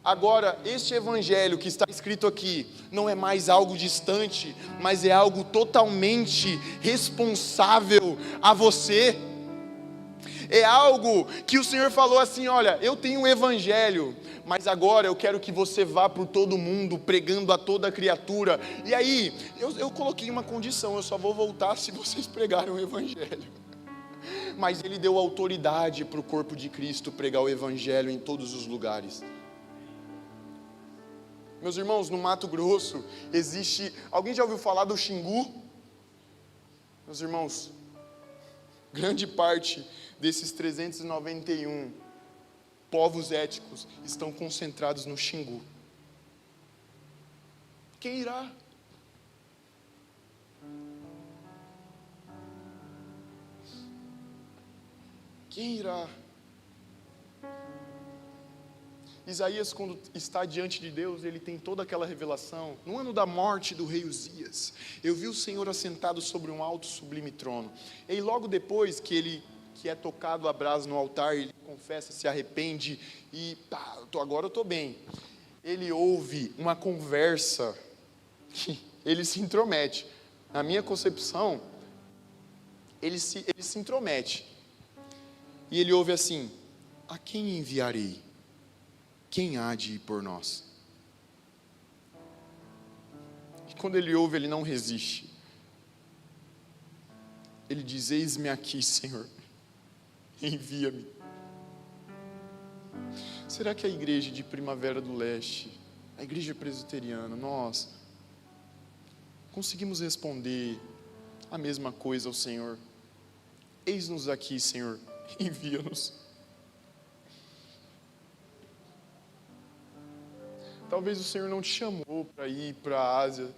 Agora, este Evangelho que está escrito aqui, não é mais algo distante, mas é algo totalmente responsável a você. É algo que o Senhor falou assim: olha, eu tenho um Evangelho, mas agora eu quero que você vá por todo mundo, pregando a toda criatura. E aí, eu coloquei uma condição: eu só vou voltar se vocês pregarem o Evangelho. Mas Ele deu autoridade para o corpo de Cristo pregar o Evangelho em todos os lugares. Meus irmãos, no Mato Grosso existe... Alguém já ouviu falar do Xingu? Meus irmãos, grande parte desses 391 povos étnicos estão concentrados no Xingu. Quem irá? Quem irá? Isaías, quando está diante de Deus, ele tem toda aquela revelação. No ano da morte do rei Uzias, eu vi o Senhor assentado sobre um alto sublime trono. E logo depois que é tocado a brasa no altar, ele confessa, se arrepende e agora eu estou bem. Ele ouve uma conversa, ele se intromete. Na minha concepção, ele se intromete. E ele ouve assim: a quem enviarei? Quem há de ir por nós? E quando ele ouve, ele não resiste. Ele diz: eis-me aqui, Senhor, envia-me. Será que a igreja de Primavera do Leste, a igreja presbiteriana, nós conseguimos responder a mesma coisa ao Senhor? Eis-nos aqui, Senhor, envia-nos. Talvez o Senhor não te chamou para ir para a Ásia.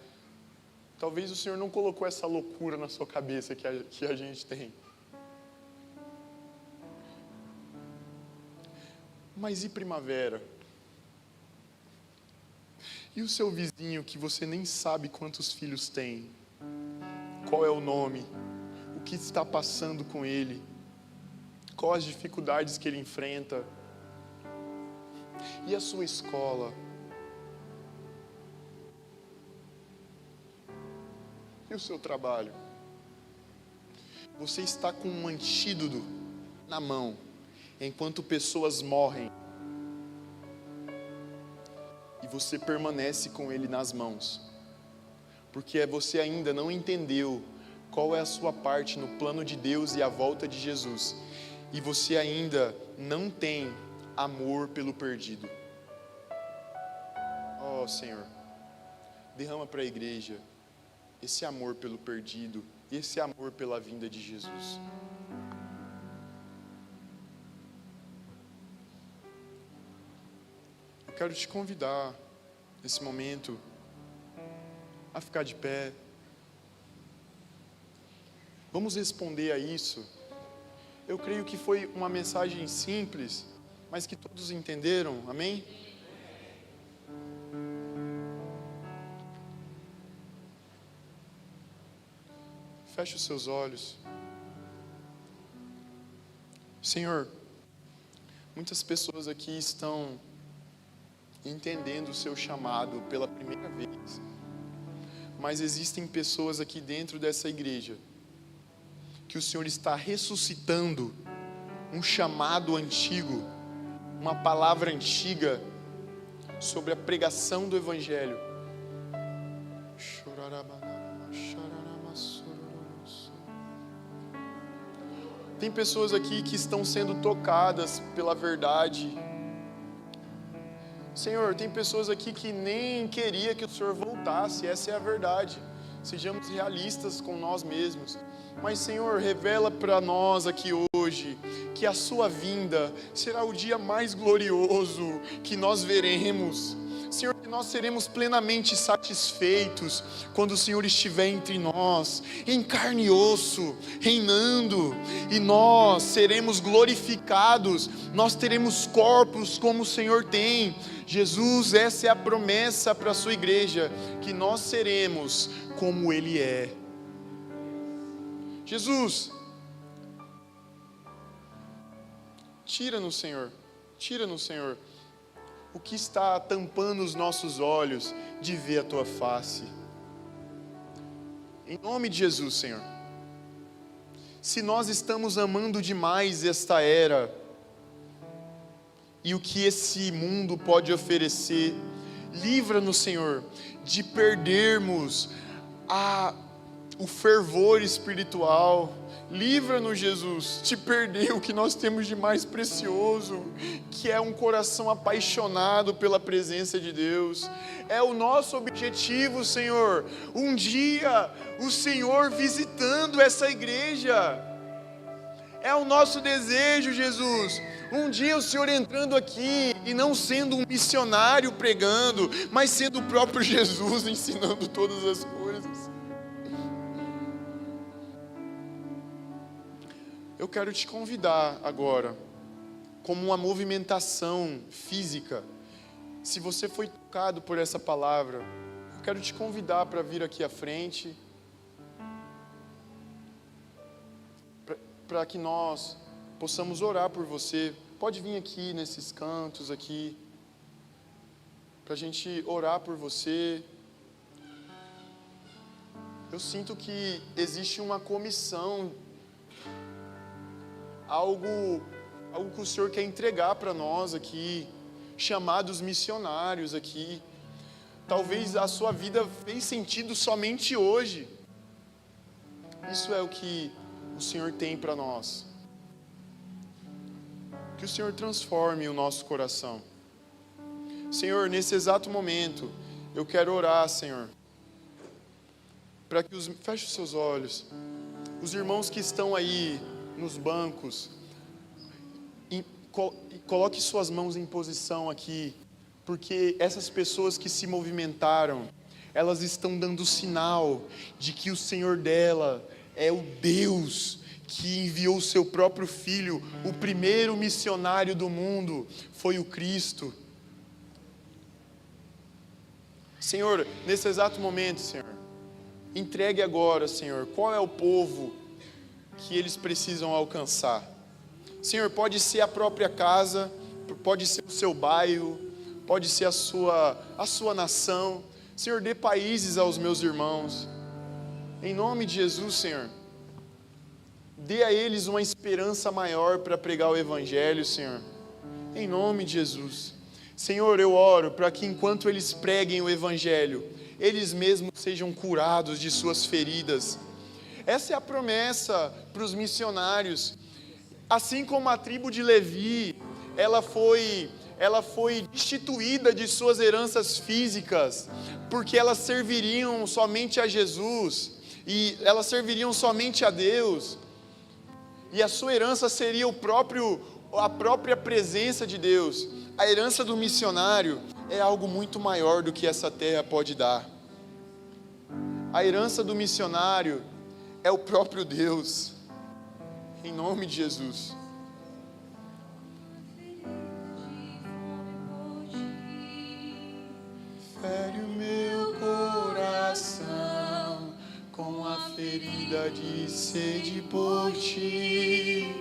Talvez o Senhor não colocou essa loucura na sua cabeça que a gente tem. Mas e Primavera? E o seu vizinho que você nem sabe quantos filhos tem? Qual é o nome? O que está passando com ele? Quais as dificuldades que ele enfrenta? E a sua escola? E o seu trabalho? Você está com um antídoto na mão, enquanto pessoas morrem, e você permanece com ele nas mãos, porque você ainda não entendeu qual é a sua parte no plano de Deus e a volta de Jesus, e você ainda não tem amor pelo perdido. Oh Senhor, derrama para a igreja esse amor pelo perdido, esse amor pela vinda de Jesus. Eu quero te convidar, nesse momento, a ficar de pé. Vamos responder a isso. Eu creio que foi uma mensagem simples, mas que todos entenderam, amém? Feche os seus olhos. Senhor, muitas pessoas aqui estão entendendo o seu chamado pela primeira vez, mas existem pessoas aqui dentro dessa igreja que o Senhor está ressuscitando um chamado antigo, uma palavra antiga sobre a pregação do Evangelho. Chorarabana, choraramasu. Tem pessoas aqui que estão sendo tocadas pela verdade. Senhor, tem pessoas aqui que nem queria que o Senhor voltasse, essa é a verdade. Sejamos realistas com nós mesmos. Mas, Senhor, revela para nós aqui hoje que a sua vinda será o dia mais glorioso que nós veremos. Senhor, que nós seremos plenamente satisfeitos quando o Senhor estiver entre nós, em carne e osso, reinando, e nós seremos glorificados, nós teremos corpos como o Senhor tem. Jesus, essa é a promessa para a sua igreja, que nós seremos como Ele é. Jesus, tira-nos, Senhor, o que está tampando os nossos olhos de ver a Tua face. Em nome de Jesus, Senhor. Se nós estamos amando demais esta era e o que esse mundo pode oferecer, livra-nos, Senhor, de perdermos o fervor espiritual. Livra-nos, Jesus, de perder o que nós temos de mais precioso, que é um coração apaixonado pela presença de Deus. É o nosso objetivo, Senhor, um dia o Senhor visitando essa igreja. É o nosso desejo, Jesus, um dia o Senhor entrando aqui e não sendo um missionário pregando, mas sendo o próprio Jesus ensinando todas as coisas. Eu quero te convidar agora, como uma movimentação física. Se você foi tocado por essa palavra, eu quero te convidar para vir aqui à frente, para que nós possamos orar por você. Pode vir aqui nesses cantos aqui, para a gente orar por você. Eu sinto que existe uma comissão, algo que o Senhor quer entregar para nós aqui, chamados missionários aqui. Talvez a sua vida fez sentido somente hoje. Isso é o que o Senhor tem para nós. Que o Senhor transforme o nosso coração. Senhor, nesse exato momento, eu quero orar, Senhor, para que feche os seus olhos, os irmãos que estão aí nos bancos, coloque suas mãos em posição aqui, porque essas pessoas que se movimentaram, elas estão dando sinal de que o Senhor dela é o Deus que enviou o seu próprio Filho. O primeiro missionário do mundo foi o Cristo. Senhor, nesse exato momento, Senhor, entregue agora, Senhor, qual é o povo que eles precisam alcançar. Senhor, pode ser a própria casa, pode ser o seu bairro, pode ser a sua nação. Senhor, dê países aos meus irmãos. Em nome de Jesus, Senhor, dê a eles uma esperança maior para pregar o Evangelho, Senhor. Em nome de Jesus. Senhor, eu oro para que enquanto eles preguem o Evangelho, eles mesmos sejam curados de suas feridas. Essa é a promessa para os missionários. Assim como a tribo de Levi, ela foi destituída de suas heranças físicas, porque elas serviriam somente a Jesus, e elas serviriam somente a Deus, e a sua herança seria a própria presença de Deus. A herança do missionário é algo muito maior do que essa terra pode dar. A herança do missionário é o próprio Deus, em nome de Jesus. Fere o meu coração com a ferida de sede por ti.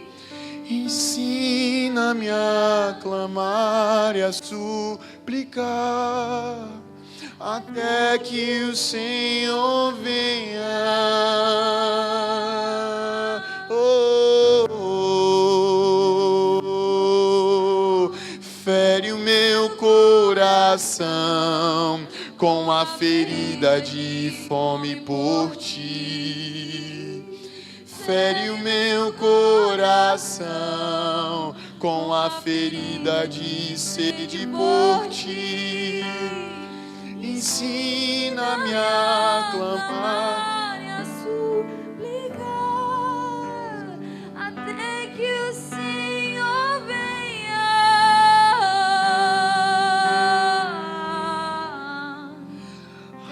Ensina-me a clamar e a suplicar, até que o Senhor venha. Fere o meu coração com a ferida de fome por ti. fere o meu coração com a ferida de sede por ti. Ensina-me a clamar e a suplicar até que o Senhor venha.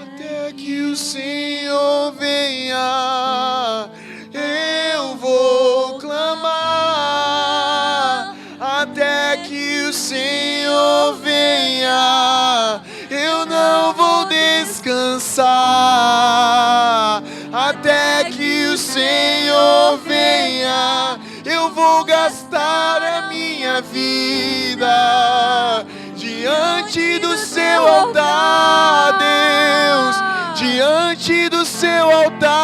Até que o Senhor venha, eu vou clamar. Até que o Senhor venha, eu não vou descansar. Até que o Senhor venha, eu vou gastar a minha vida diante do seu altar, Deus, diante do seu altar.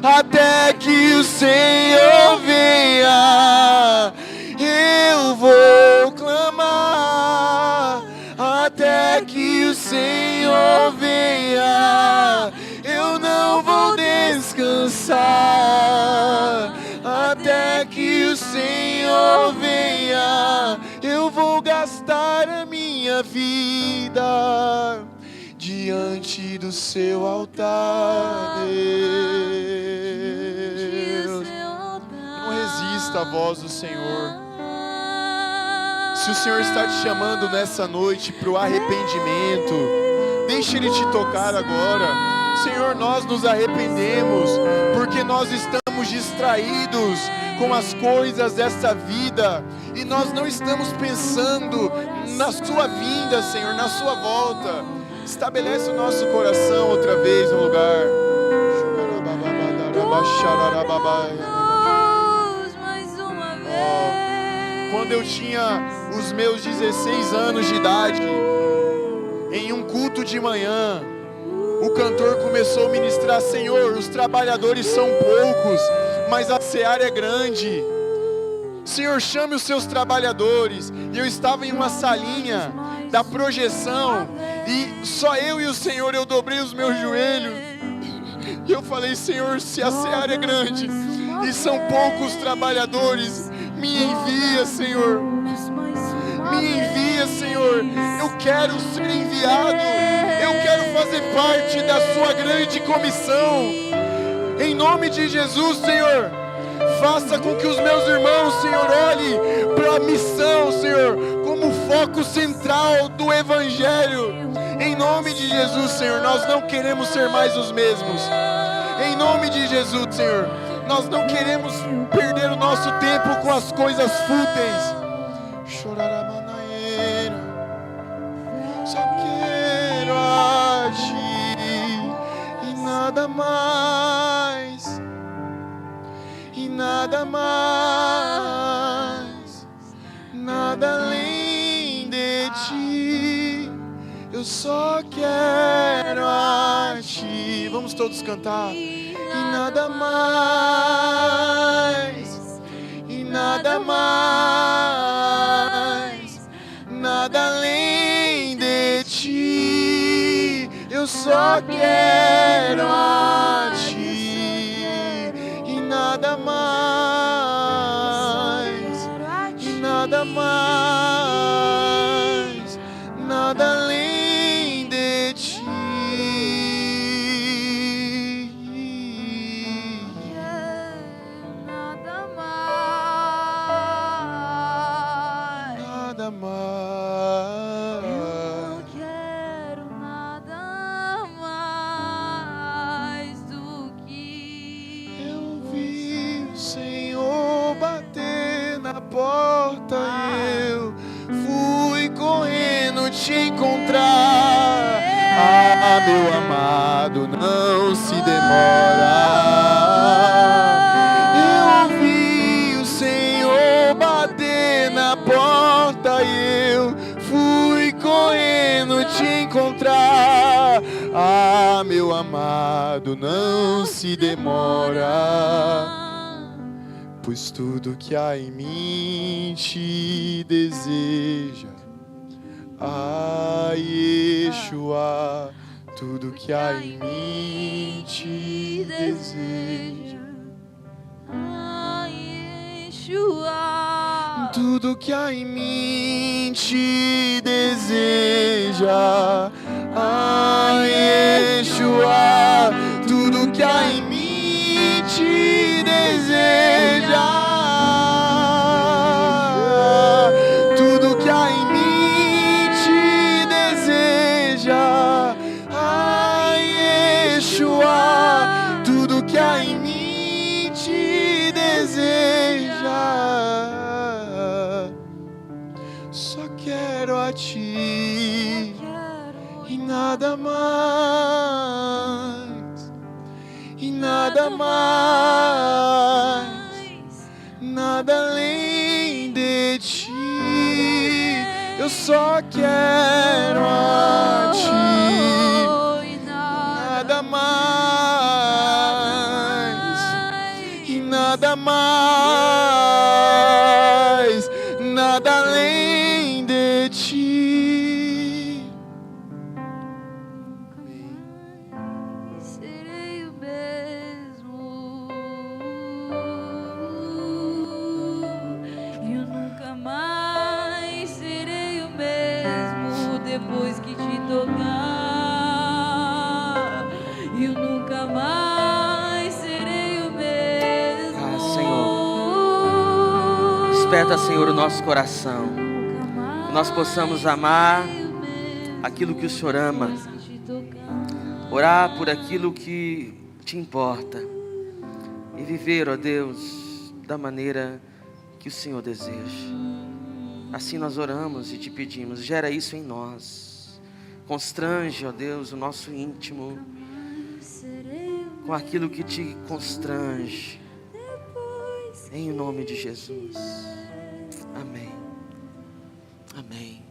Até que o Senhor venha, eu vou clamar. Até que o Senhor venha, eu não vou descansar. Até que o Senhor venha, eu vou gastar a minha vida diante do seu altar, Deus. Não resista à voz do Senhor. Se o Senhor está te chamando nessa noite para o arrependimento, deixe Ele te tocar agora. Senhor, nós nos arrependemos porque nós estamos distraídos com as coisas dessa vida e nós não estamos pensando na sua vinda, Senhor, na sua volta. Estabelece o nosso coração outra vez no lugar. Mais uma vez. Quando eu tinha os meus 16 anos de idade, em um culto de manhã, o cantor começou a ministrar: Senhor, os trabalhadores são poucos, mas a seara é grande. Senhor, chame os seus trabalhadores. E eu estava em uma salinha da projeção, e só eu e o Senhor, eu dobrei os meus joelhos. E eu falei: Senhor, se a seara é grande e são poucos trabalhadores, me envia, Senhor. Me envia, Senhor. Eu quero ser enviado. Eu quero fazer parte da sua grande comissão. Em nome de Jesus, Senhor, faça com que os meus irmãos, Senhor, olhem para a missão, Senhor, como foco central do Evangelho. Em nome de Jesus, Senhor, nós não queremos ser mais os mesmos. Em nome de Jesus, Senhor, nós não queremos perder o nosso tempo com as coisas fúteis. Só quero a ti e nada mais, e nada mais, nada além de ti. Eu só quero a ti. Vamos todos cantar. E nada mais, e nada mais, nada além de ti. Eu só quero a ti e nada mais, e nada mais, nada além de ti. Nada mais. Nada mais. Não quero nada mais do que Eu vi o Senhor bater na porta e eu fui correndo te encontrar. Ah, meu amado, não se demora. Eu vi o Senhor bater na porta e eu fui correndo te encontrar. Ah, meu amado, não se demora, pois tudo que há em mim te deseja. Ah, Yeshua, tudo que há em mim te deseja. Ai, Yeshua. Tudo que há em mim te deseja. Ai, Yeshua. Tudo que há em mim te deseja. Tudo que há em mim te deseja. Ai, Yeshua. Tudo que há em mim te deseja. Só quero a ti e nada mais, e nada mais, nada além de ti. Eu só quero a ti, nada mais, e nada mais, nada além de ti. Serei o mesmo. Eu nunca mais serei o mesmo depois que te tocar. Eu nunca mais serei o mesmo. Ah, Senhor. Desperta, Senhor, o nosso coração. Que nós possamos amar aquilo que o Senhor ama. Orar por aquilo que te importa. E viver, ó Deus, da maneira que o Senhor deseja. Assim nós oramos e te pedimos. Gera isso em nós. Constrange, ó Deus, o nosso íntimo com aquilo que te constrange. Em nome de Jesus. Amém. Amém.